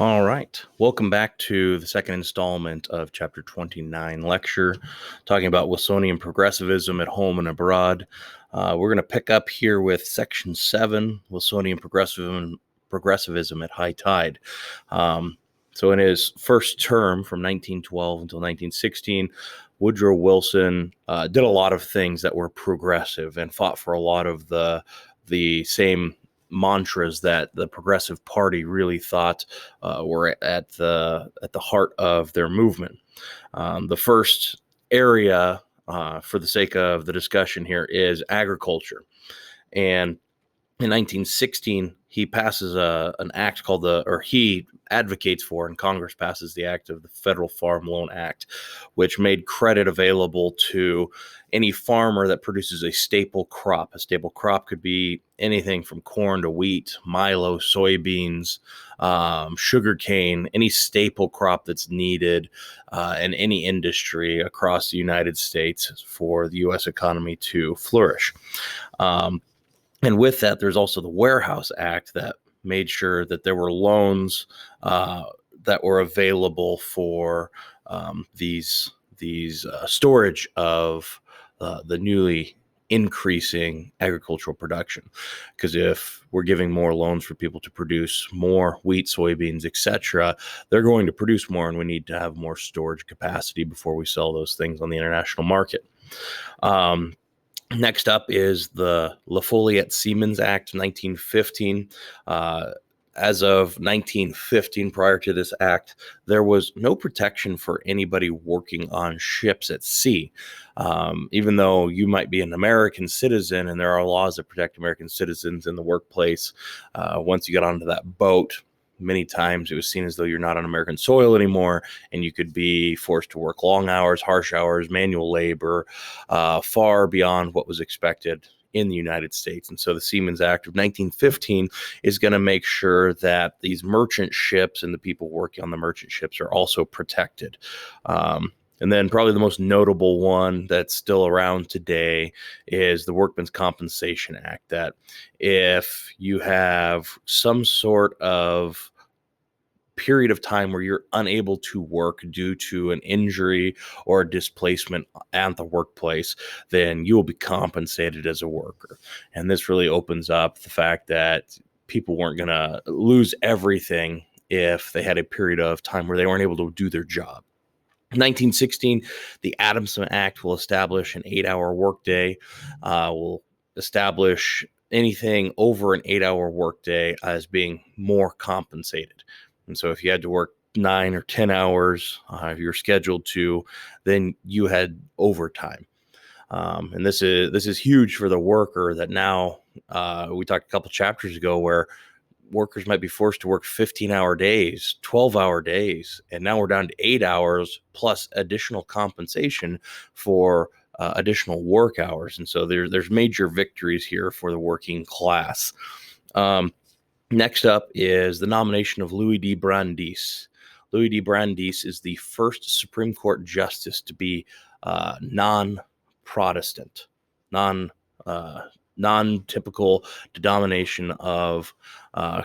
All right. Welcome back to the second installment of Chapter 29 lecture, talking about Wilsonian progressivism at home and abroad. We're going to pick up here with Section 7, Wilsonian progressivism at high tide. So in his first term from 1912 until 1916, Woodrow Wilson did a lot of things that were progressive and fought for a lot of the same mantras that the Progressive Party really thought were at the heart of their movement. The first area, for the sake of the discussion here, is agriculture, and in 1916, he passes an act called he advocates for, and Congress passes the act of the Federal Farm Loan Act, which made credit available to any farmer that produces a staple crop. A staple crop could be anything from corn to wheat, milo, soybeans, sugarcane, any staple crop that's needed in any industry across the United States for the U.S. economy to flourish. And with that, there's also the Warehouse Act that made sure that there were loans that were available for these storage of the newly increasing agricultural production. Because if we're giving more loans for people to produce more wheat, soybeans, etc., they're going to produce more, and we need to have more storage capacity before we sell those things on the international market. Next up is the Lafayette-Siemens Act, 1915. As of 1915, prior to this act, there was no protection for anybody working on ships at sea. Even though you might be an American citizen and there are laws that protect American citizens in the workplace, once you get onto that boat, many times it was seen as though you're not on American soil anymore, and you could be forced to work long hours, harsh hours, manual labor, far beyond what was expected in the United States. And so the Siemens Act of 1915 is going to make sure that these merchant ships and the people working on the merchant ships are also protected. And then probably the most notable one that's still around today is the Workmen's Compensation Act, that if you have some sort of period of time where you're unable to work due to an injury or a displacement at the workplace, then you will be compensated as a worker. And this really opens up the fact that people weren't going to lose everything if they had a period of time where they weren't able to do their job. 1916, the Adamson Act will establish an 8-hour workday, will establish anything over an 8-hour workday as being more compensated. And so if you had to work 9 or 10 hours, if you're scheduled to, then you had overtime. And this is huge for the worker, that now we talked a couple chapters ago where workers might be forced to work 15-hour days, 12-hour days, and now we're down to 8 hours plus additional compensation for additional work hours. And so there's major victories here for the working class. Next up is the nomination of Louis D. Brandeis. Louis D. Brandeis is the first Supreme Court justice to be non-Protestant, non-typical denomination of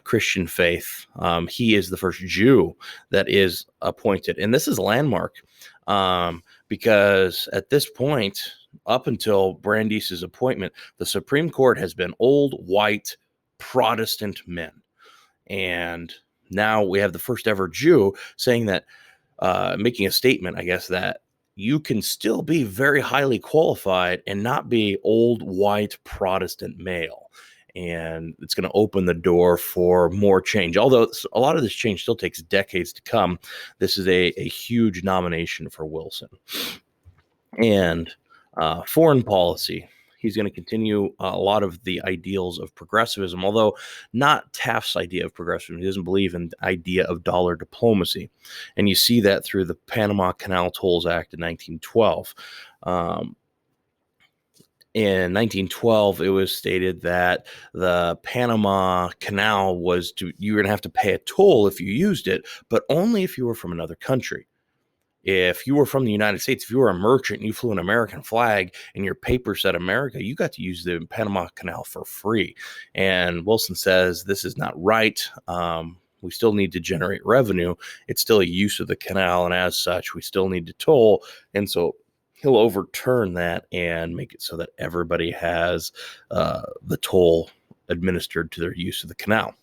Christian faith. He is the first Jew that is appointed. And this is landmark because at this point, up until Brandeis' appointment, the Supreme Court has been old, white, Protestant men. And now we have the first ever Jew saying that, making a statement, I guess, that you can still be very highly qualified and not be old, white, Protestant male. And it's going to open the door for more change. Although a lot of this change still takes decades to come, this is a huge nomination for Wilson. And foreign policy. He's going to continue a lot of the ideals of progressivism, although not Taft's idea of progressivism. He doesn't believe in the idea of dollar diplomacy. And you see that through the Panama Canal Tolls Act in 1912. In 1912, it was stated that the Panama Canal you were going to have to pay a toll if you used it, but only if you were from another country. If you were from the United States, if you were a merchant and you flew an American flag and your paper said America, you got to use the Panama Canal for free. And Wilson says this is not right. we still need to generate revenue. It's still a use of the canal, and as such, we still need to toll. And so he'll overturn that and make it so that everybody has the toll administered to their use of the canal.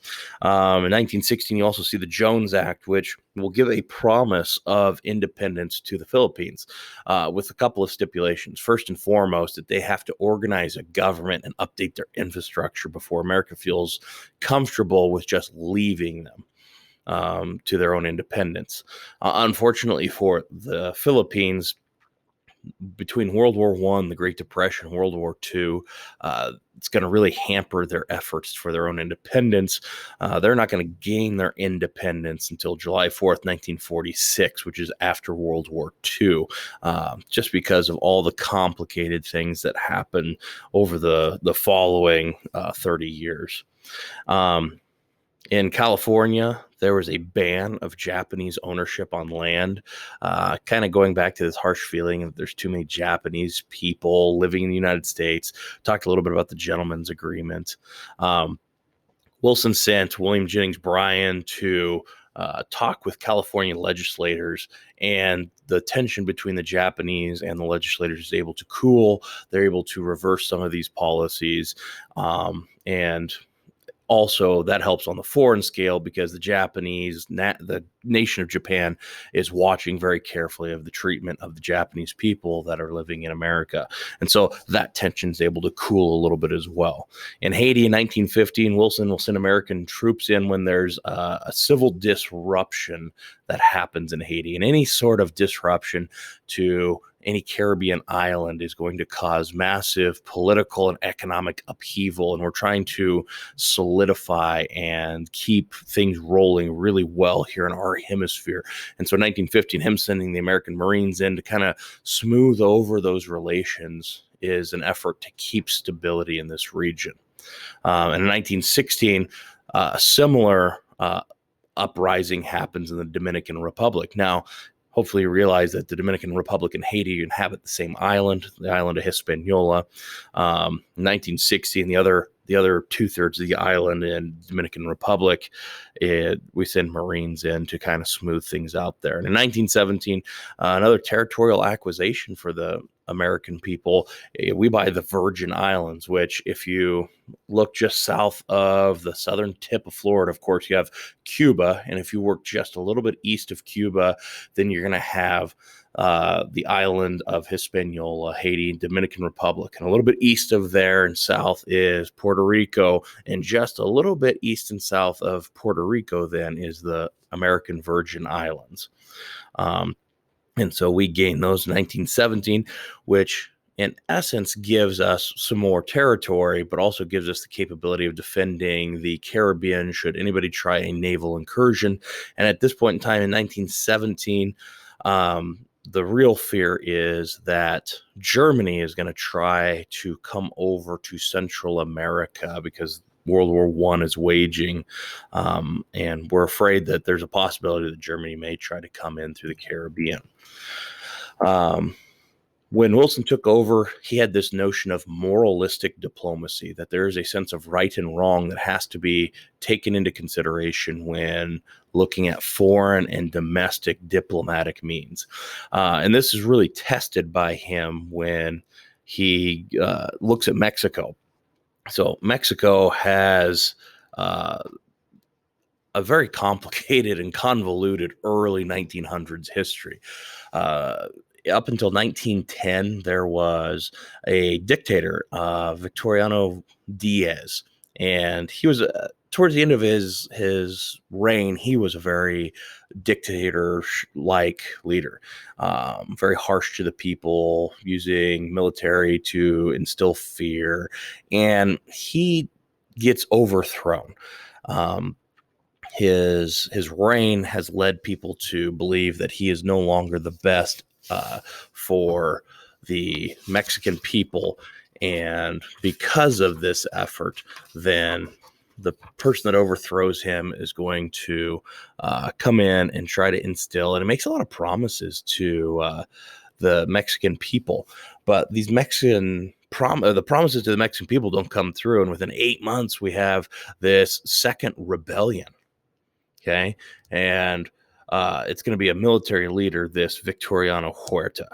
In 1916, you also see the Jones Act, which will give a promise of independence to the Philippines with a couple of stipulations. First and foremost, that they have to organize a government and update their infrastructure before America feels comfortable with just leaving them to their own independence. Unfortunately for the Philippines, between World War I, the Great Depression, World War II, it's going to really hamper their efforts for their own independence. They're not going to gain their independence until July 4th, 1946, which is after World War II, just because of all the complicated things that happen over the following 30 years. In California, there was a ban of Japanese ownership on land, kind of going back to this harsh feeling that there's too many Japanese people living in the United States. Talked a little bit about the Gentleman's Agreement. Wilson sent William Jennings Bryan to talk with California legislators, and the tension between the Japanese and the legislators is able to cool. They're able to reverse some of these policies, and also, that helps on the foreign scale because the nation of Japan is watching very carefully of the treatment of the Japanese people that are living in America. And so that tension is able to cool a little bit as well. In Haiti in 1915, Wilson will send American troops in when there's a civil disruption that happens in Haiti. And any sort of disruption to any Caribbean island is going to cause massive political and economic upheaval. And we're trying to solidify and keep things rolling really well here in our hemisphere. And so 1915, him sending the American Marines in to kind of smooth over those relations is an effort to keep stability in this region. And in 1916, a similar uprising happens in the Dominican Republic. Now, hopefully you realize that the Dominican Republic and Haiti inhabit the same island, the island of Hispaniola. In 1960, and the other 2/3 of the island in Dominican Republic, we send Marines in to kind of smooth things out there. And in 1917, another territorial acquisition for the American people, we buy the Virgin Islands, which if you look just south of the southern tip of Florida, of course, you have Cuba. And if you work just a little bit east of Cuba, then you're going to have the island of Hispaniola, Haiti, Dominican Republic. And a little bit east of there and south is Puerto Rico. And just a little bit east and south of Puerto Rico then is the American Virgin Islands. And so we gained those in 1917, which in essence gives us some more territory, but also gives us the capability of defending the Caribbean should anybody try a naval incursion. And at this point in time in 1917, the real fear is that Germany is going to try to come over to Central America because World War I is waging, and we're afraid that there's a possibility that Germany may try to come in through the Caribbean. When Wilson took over, he had this notion of moralistic diplomacy, that there is a sense of right and wrong that has to be taken into consideration when looking at foreign and domestic diplomatic means. And this is really tested by him when he looks at Mexico. So Mexico has a very complicated and convoluted early 1900s history. Up until 1910, there was a dictator, Victoriano Diaz, and he was towards the end of his reign, he was a very dictator-like leader, very harsh to the people, using military to instill fear, and he gets overthrown. His reign has led people to believe that he is no longer the best for the Mexican people, and because of this effort, then the person that overthrows him is going to come in and try to instill, and it makes a lot of promises to the Mexican people, but these the promises to the Mexican people don't come through, and within 8 months we have this second rebellion. Okay. And it's going to be a military leader, this Victoriano Huerta.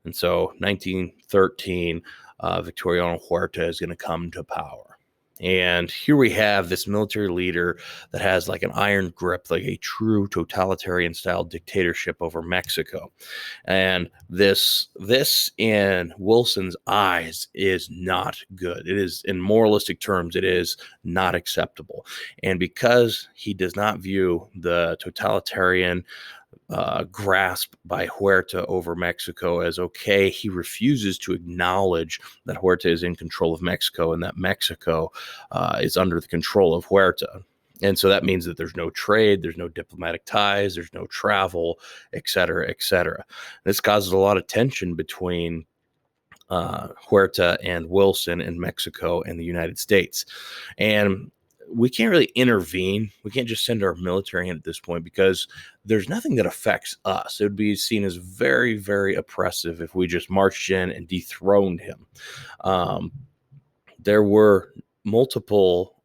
And so 1913, Victoriano Huerta is going to come to power. And here we have this military leader that has like an iron grip, like a true totalitarian style dictatorship over Mexico. And this in Wilson's eyes is not good. It is, in moralistic terms, it is not acceptable. And because he does not view the totalitarian grasp by Huerta over Mexico as okay, he refuses to acknowledge that Huerta is in control of Mexico and that Mexico is under the control of Huerta. And so that means that there's no trade, there's no diplomatic ties, there's no travel, et cetera, et cetera. This causes a lot of tension between Huerta and Wilson in Mexico and the United States. And we can't really intervene. We can't just send our military in at this point because there's nothing that affects us. It would be seen as very, very oppressive if we just marched in and dethroned him. There were multiple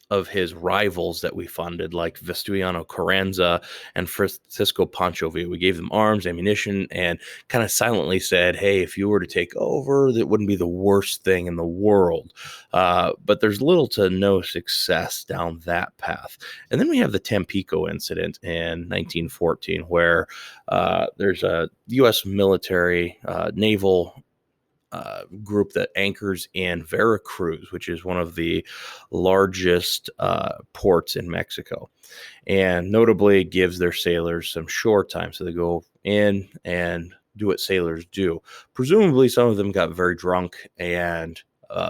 of his rivals that we funded, like Vestustiano Carranza and Francisco Pancho Villa. We gave them arms, ammunition, and kind of silently said, hey, if you were to take over, that wouldn't be the worst thing in the world. But there's little to no success down that path. And then we have the Tampico incident in 1914, where there's a U.S. military naval group that anchors in Veracruz, which is one of the largest ports in Mexico, and notably gives their sailors some shore time. So they go in and do what sailors do. Presumably, some of them got very drunk and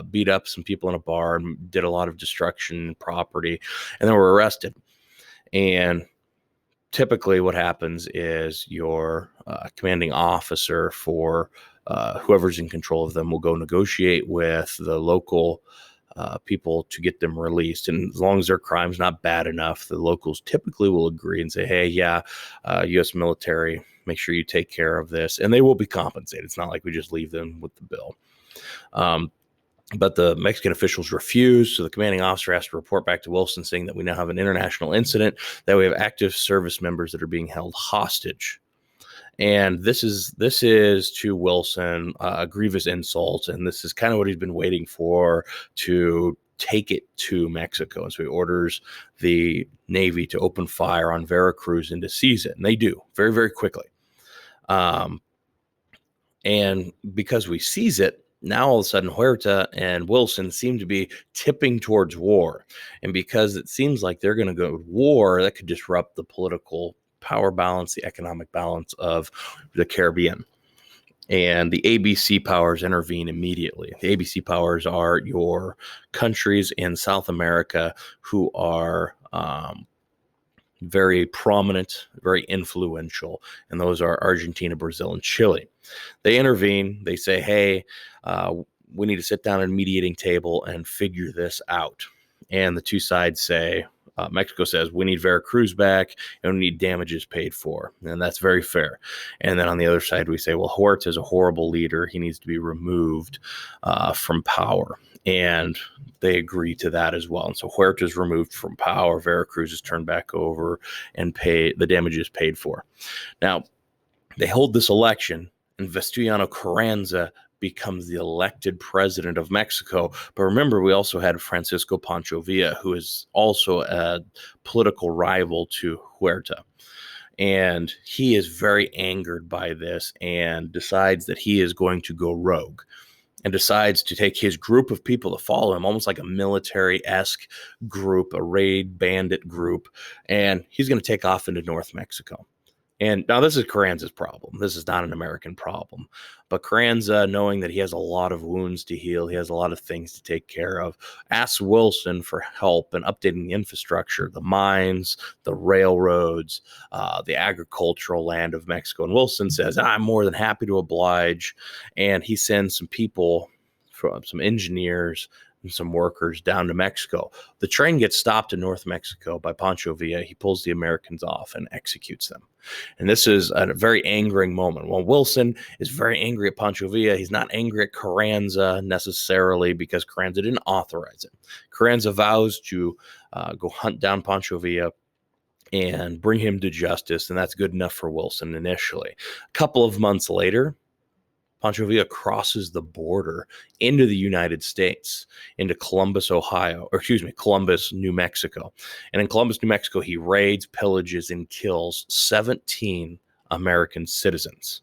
beat up some people in a bar and did a lot of destruction in property, and then were arrested. And typically what happens is your commanding officer for whoever's in control of them will go negotiate with the local people to get them released. And as long as their crime's not bad enough, the locals typically will agree and say, hey, yeah, U.S. military, make sure you take care of this. And they will be compensated. It's not like we just leave them with the bill. But the Mexican officials refuse, so the commanding officer has to report back to Wilson saying that we now have an international incident, that we have active service members that are being held hostage. And this is to Wilson a grievous insult, and this is kind of what he's been waiting for, to take it to Mexico. And so he orders the Navy to open fire on Veracruz and to seize it, and they do very, very quickly. And because we seize it, now all of a sudden Huerta and Wilson seem to be tipping towards war. And because it seems like they're going to go to war, that could disrupt the political power balance, the economic balance of the Caribbean. And the ABC powers intervene immediately. The ABC powers are your countries in South America who are very prominent, very influential, and those are Argentina, Brazil, and Chile. They intervene. They say, hey, we need to sit down at a mediating table and figure this out. And the two sides say, Mexico says, we need Veracruz back and we need damages paid for. And that's very fair. And then on the other side, we say, well, Huerta is a horrible leader. He needs to be removed from power. And they agree to that as well. And so Huerta is removed from power. Veracruz is turned back over and the damages paid for. Now, they hold this election, and Vestustiano Carranza becomes the elected president of Mexico. But remember, we also had Francisco Pancho Villa, who is also a political rival to Huerta. And he is very angered by this and decides that he is going to go rogue, and decides to take his group of people to follow him, almost like a military-esque group, a raid bandit group, and he's going to take off into North Mexico. And now this is Carranza's problem. This is not an American problem. But Carranza, knowing that he has a lot of wounds to heal, he has a lot of things to take care of, asks Wilson for help in updating the infrastructure, the mines, the railroads, the agricultural land of Mexico. And Wilson says, I'm more than happy to oblige. And he sends some people, some engineers, and some workers down to Mexico. The train gets stopped in North Mexico by Pancho Villa. He pulls the Americans off and executes them. And this is a very angering moment. Well, Wilson is very angry at Pancho Villa. He's not angry at Carranza necessarily because Carranza didn't authorize it. Carranza vows to go hunt down Pancho Villa and bring him to justice. And that's good enough for Wilson initially. A couple of months later, Pancho Villa crosses the border into the United States, into Columbus, Columbus, New Mexico. And in Columbus, New Mexico, he raids, pillages, and kills 17 American citizens.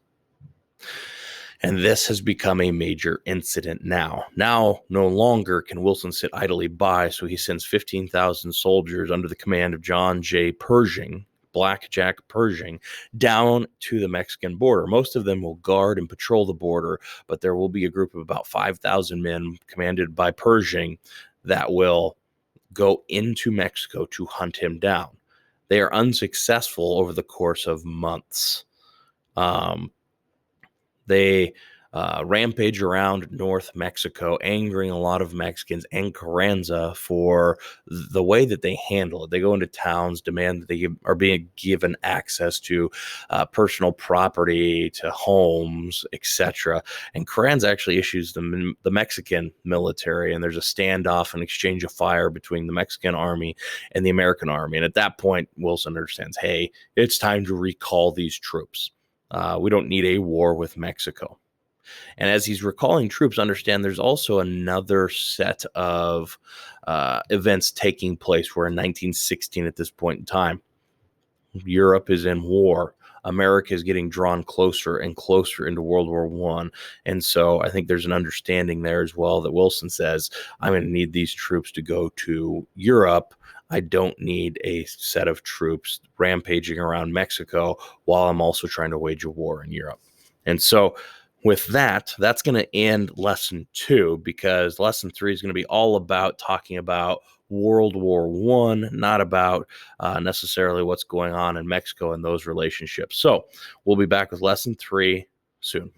And this has become a major incident now. Now, no longer can Wilson sit idly by, so he sends 15,000 soldiers under the command of John J. Pershing, Black Jack Pershing, down to the Mexican border. Most of them will guard and patrol the border, but there will be a group of about 5,000 men commanded by Pershing that will go into Mexico to hunt him down. They are unsuccessful over the course of months. They rampage around North Mexico, angering a lot of Mexicans and Carranza for the way that they handle it. They go into towns, demand that they are being given access to personal property, to homes, etc. And Carranza actually issues the Mexican military, and there's a standoff, an exchange of fire between the Mexican army and the American army. And at that point, Wilson understands, hey, it's time to recall these troops. We don't need a war with Mexico. And as he's recalling troops, understand there's also another set of events taking place where in 1916, at this point in time, Europe is in war. America is getting drawn closer and closer into World War I. And so I think there's an understanding there as well that Wilson says, I'm going to need these troops to go to Europe. I don't need a set of troops rampaging around Mexico while I'm also trying to wage a war in Europe. And so with that, that's going to end lesson 2, because lesson 3 is going to be all about talking about World War I, not about necessarily what's going on in Mexico and those relationships. So we'll be back with lesson 3 soon.